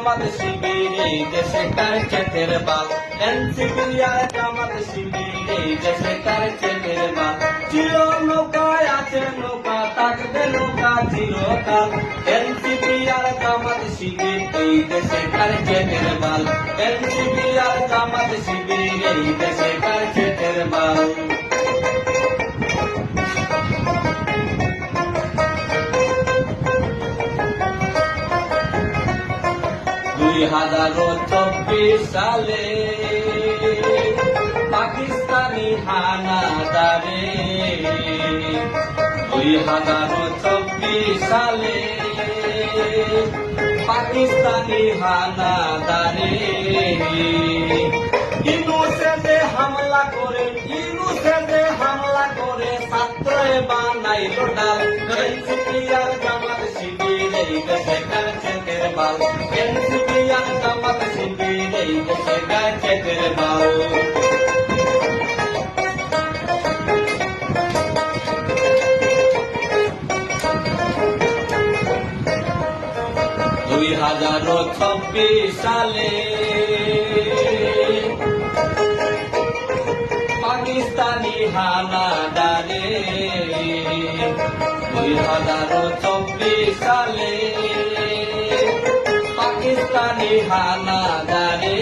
জামাত শিবির এই দেশে কার ক্ষেতের বাল। এনসিপি আর জামাত শিবির এই দেশে কার ক্ষেতের বাল। ছিল নৌকায় আছে নৌকা, থাকবে নৌকা চিরকাল। এনসিপি আর জামাত শিবির এই দেশে কার ক্ষেতের বাল। এনসিপি আর জামাত শিবির এই দেশে কার ক্ষেতের বাল। 2024 সালে পাকিস্তানি হানাদারে, 2024 সালে পাকিস্তানি হানাদারে ইউনুসে হামলা করে, ইউনুসে হামলা করে ছাত্রে বানাইলো ডাল। এনসিপি আর জামাত শিবির এই দেশে কার ক্ষেতের বাল। এনসিপি আর জামাত শিবির এই দেশে কার ক্ষেতের বাল। 2024 সালে পাকিস্তানি হানাদারে, 2024 সালে পাকিস্তানি হানাদারে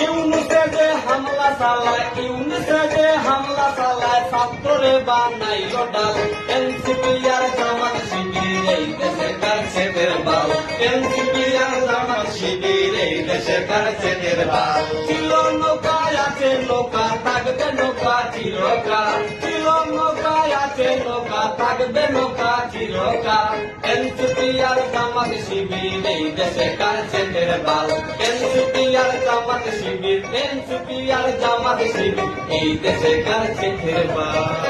ইউনুসে হামলা চালায়, ইউনুসে হামলা চালায় ছাত্রে বানাইলো ডাল। এনসিপি আর জামাত শিবির এই দেশে কার ক্ষেতের বাল। এনসিপি আর জামাত শিবির এই দেশে কার ক্ষেতের বাল। ছিল নৌকায় আছে নৌকা, থাকবে নৌকা চিরকাল। ছিল নৌকায় আছে নৌকা, থাকবে নৌকা চিরকাল। এনসিপি আর জামাত শিবির এই দেশে কার ক্ষেতের বাল। এনসিপি আর জামাত শিবির, এনসিপি আর জামাত শিবির এই দেশে কার ক্ষেতের বাল।